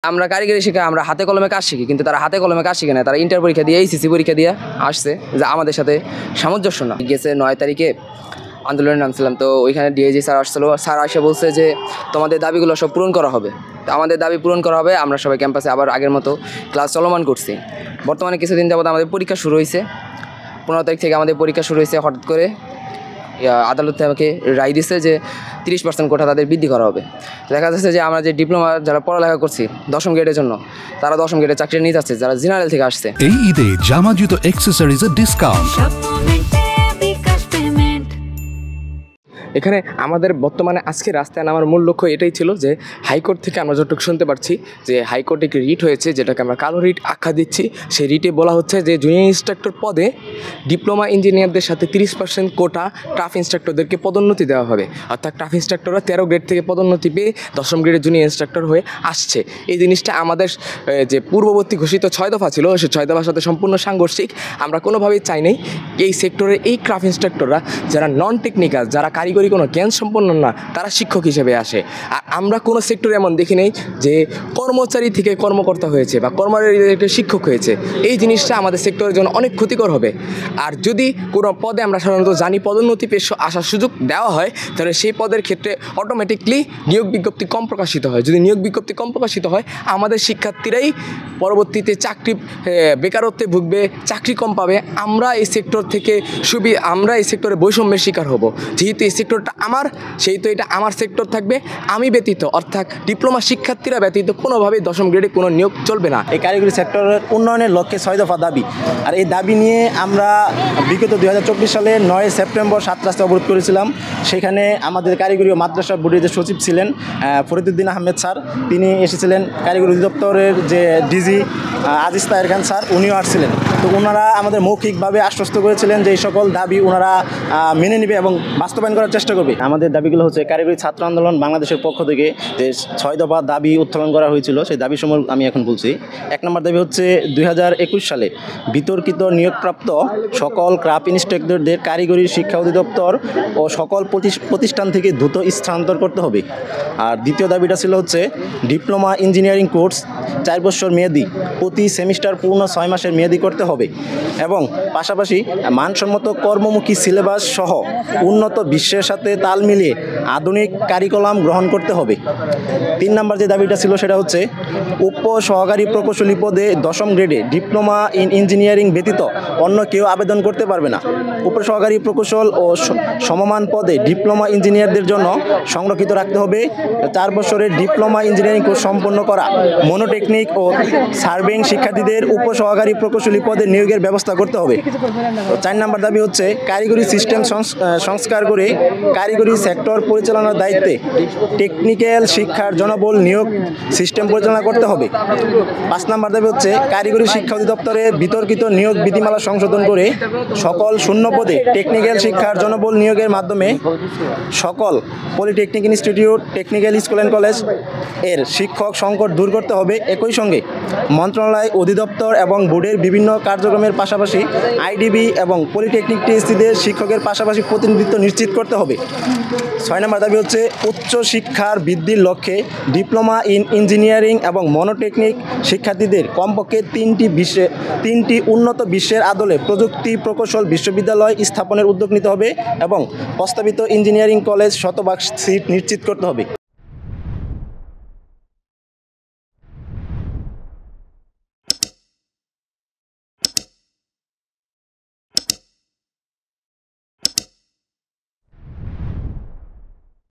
আমরা কারিগরি শিক্ষা আমরা হাতে কলমে কাজ শিখি, কিন্তু তারা হাতে কলমে কাজ শিখে না। তারা ইন্টার পরীক্ষা দিয়ে এইচএসসি পরীক্ষা দিয়ে আসছে, যা আমাদের সাথে সামঞ্জস্য না। গেছে 9 তারিখে আন্দোলনে নামছিলাম, তো ওইখানে ডিআইজি স্যার আসছিলো। স্যার এসে বলছে যে তোমাদের দাবিগুলো সব পূরণ করা হবে। তো আমাদের দাবি পূরণ করা হবে, আমরা সবাই ক্যাম্পাসে আবার আগের মতো ক্লাস চলমান করছি। বর্তমানে কিছুদিন যাবত আমাদের পরীক্ষা শুরু হয়েছে, 15 তারিখ থেকে আমাদের পরীক্ষা শুরু হয়েছে। হঠাৎ করে আদালত আমাকে রায় দিচ্ছে যে 30% কোটা তাদের বৃদ্ধি করা হবে। দেখা যাচ্ছে যে আমরা যে ডিপ্লোমা যারা পড়ালেখা করছি 10ম গ্রেডের জন্য, তারা 10ম গ্রেডে চাকরি নিতে যাচ্ছে যারা জেনারেল থেকে আসছে। এই ঈদে জামা জুতো অ্যাক্সেসরিজের ডিসকাউন্ট। এখানে আমাদের বর্তমানে আজকে রাস্তায় নামার মূল লক্ষ্য এটাই ছিল যে হাইকোর্ট থেকে আমরা যতটুকু শুনতে পারছি যে হাইকোর্টে একটি রিট হয়েছে, যেটাকে আমরা কালো রিট আখ্যা দিচ্ছি। সেই রিটে বলা হচ্ছে যে জুনিয়র ইন্সট্রাক্টর পদে ডিপ্লোমা ইঞ্জিনিয়ারদের সাথে 30% কোটা ট্রাফ ইন্সট্রাক্টরদেরকে পদোন্নতি দেওয়া হবে। অর্থাৎ ট্রাফ ইন্সট্রাক্টররা 13 গ্রেড থেকে পদোন্নতি পেয়ে 10ম গ্রেডের জুনিয়র ইন্সট্রাক্টর হয়ে আসছে। এই জিনিসটা আমাদের যে পূর্ববর্তী ঘোষিত 6 দফা ছিল, সেই 6 দফার সাথে সম্পূর্ণ সাংঘর্ষিক। আমরা কোনোভাবেই চাই নাই এই সেক্টরে এই ক্রাফট ইন্সট্রাক্টররা যারা নন টেকনিক্যাল, যারা কারিগরি কোনো জ্ঞান সম্পন্ন না, তারা শিক্ষক হিসেবে আসে। আর আমরা কোনো সেক্টরে এমন দেখি নেই যে কর্মচারী থেকে কর্মকর্তা হয়েছে বা কর্মচারী শিক্ষক হয়েছে। এই জিনিসটা আমাদের সেক্টরের জন্য অনেক ক্ষতিকর হবে। আর যদি কোনো পদে আমরা সাধারণত জানি পদোন্নতি পেয়ে আসার সুযোগ দেওয়া হয়, তাহলে সেই পদের ক্ষেত্রে অটোমেটিকলি নিয়োগ বিজ্ঞপ্তি কম প্রকাশিত হয়। যদি নিয়োগ বিজ্ঞপ্তি কম প্রকাশিত হয়, আমাদের শিক্ষার্থীরাই পরবর্তীতে চাকরি বেকারত্বে ভুগবে, চাকরি কম পাবে। আমরা এই সেক্টর থেকে আমরা এই সেক্টরে বৈষম্যের শিকার হব। যেহেতু এই সেক্টরটা আমার, সেই তো এটা আমার সেক্টর থাকবে। আমি ব্যতীত, অর্থাৎ ডিপ্লোমা শিক্ষার্থীরা ব্যতীত কোনোভাবেই 10ম গ্রেডে কোনো নিয়োগ চলবে না। এই কারিগরি সেক্টরের উন্নয়নের লক্ষ্যে 6 দফা দাবি। আর এই দাবি নিয়ে আমরা বিগত 2024 সালে 9 সেপ্টেম্বর 7 রাস্তা অবরোধ করেছিলাম। সেখানে আমাদের কারিগরি ও মাদ্রাসা বোর্ডের যে সচিব ছিলেন ফরিদুদ্দিন আহমেদ স্যার, তিনি এসেছিলেন। কারিগরি অধিদপ্তরের যে ডিজি আজিজ তাহের খান স্যার, উনিও আসছিলেন। তো ওনারা আমাদের মৌখিকভাবে আশ্বস্ত করেছিলেন যে এই সকল দাবি ওনারা মেনে নেবে এবং বাস্তবায়ন করার চেষ্টা করবে। আমাদের দাবিগুলো হচ্ছে কারিগরি ছাত্র আন্দোলন বাংলাদেশের পক্ষ থেকে যে 6 দফা দাবি উত্থাপন করা হয়েছিল, সেই দাবিসমূহ আমি এখন বলছি। 1 নম্বর দাবি হচ্ছে 2021 সালে বিতর্কিত নিয়োগপ্রাপ্ত সকল ক্রাফট ইন্সট্রাক্টরদের কারিগরি শিক্ষা অধিদপ্তর ও সকল প্রতিষ্ঠান থেকে দ্রুত স্থানান্তর করতে হবে। আর দ্বিতীয় দাবিটা ছিল হচ্ছে ডিপ্লোমা ইঞ্জিনিয়ারিং কোর্স 4 বছর মেয়াদি, প্রতি সেমিস্টার পূর্ণ 6 মাসের মেয়াদি করতে হবে এবং পাশাপাশি মানসম্মত কর্মমুখী সিলেবাস সহ উন্নত বিশ্বের সাথে তাল মিলিয়ে আধুনিক কারিকুলাম গ্রহণ করতে হবে। 3 নম্বর যে দাবিটা ছিল সেটা হচ্ছে উপ সহকারী প্রকৌশলী পদে 10ম গ্রেডে ডিপ্লোমা ইন ইঞ্জিনিয়ারিং ব্যতীত অন্য কেউ আবেদন করতে পারবে না। উপ সহকারী প্রকৌশল ও সমমান পদে ডিপ্লোমা ইঞ্জিনিয়ারদের জন্য সংরক্ষিত রাখতে হবে 4 বছরের ডিপ্লোমা ইঞ্জিনিয়ারিং কোর্স সম্পন্ন করা মনোটেকনিক ও সার্ভেইং শিক্ষার্থীদের উপ সহকারী প্রকৌশলী পদে নিয়োগের ব্যবস্থা করতে হবে। 4 নম্বর দাবি হচ্ছে কারিগরি সিস্টেম সংস্কার করে কারিগরি সেক্টর পরিচালনার দায়িত্বে টেকনিক্যাল শিক্ষার জনবল নিয়োগ সিস্টেম পরিচালনা করতে হবে। 5 নম্বর দাবি হচ্ছে কারিগরি শিক্ষা অধিদপ্তরে বিতর্কিত নিয়োগ বিধিমালা সংশোধন করে সকল শূন্য পদে টেকনিক্যাল শিক্ষার জনবল নিয়োগের মাধ্যমে সকল polytechnic institute, technical school and college এর শিক্ষক সংকট দূর করতে হবে। একই সঙ্গে মন্ত্রণালয়, অধিদপ্তর এবং বোর্ডের বিভিন্ন কার্যক্রমের পাশাপাশি আইডিবি এবং পলিটেকনিক টিএসসিদের শিক্ষকের পাশাপাশি প্রতিনিধিত্ব নিশ্চিত করতে হবে। 6 নম্বর দাবি হচ্ছে উচ্চ শিক্ষার বৃদ্ধির লক্ষ্যে ডিপ্লোমা ইন ইঞ্জিনিয়ারিং এবং মনোটেকনিক শিক্ষার্থীদের কমপক্ষে 3টি উন্নত বিশ্বের আদলে প্রযুক্তি প্রকৌশল বিশ্ববিদ্যালয় স্থাপনের উদ্যোগ নিতে হবে এবং প্রস্তাবিত ইঞ্জিনিয়ারিং কলেজ 100% সিট নিশ্চিত করতে হবে।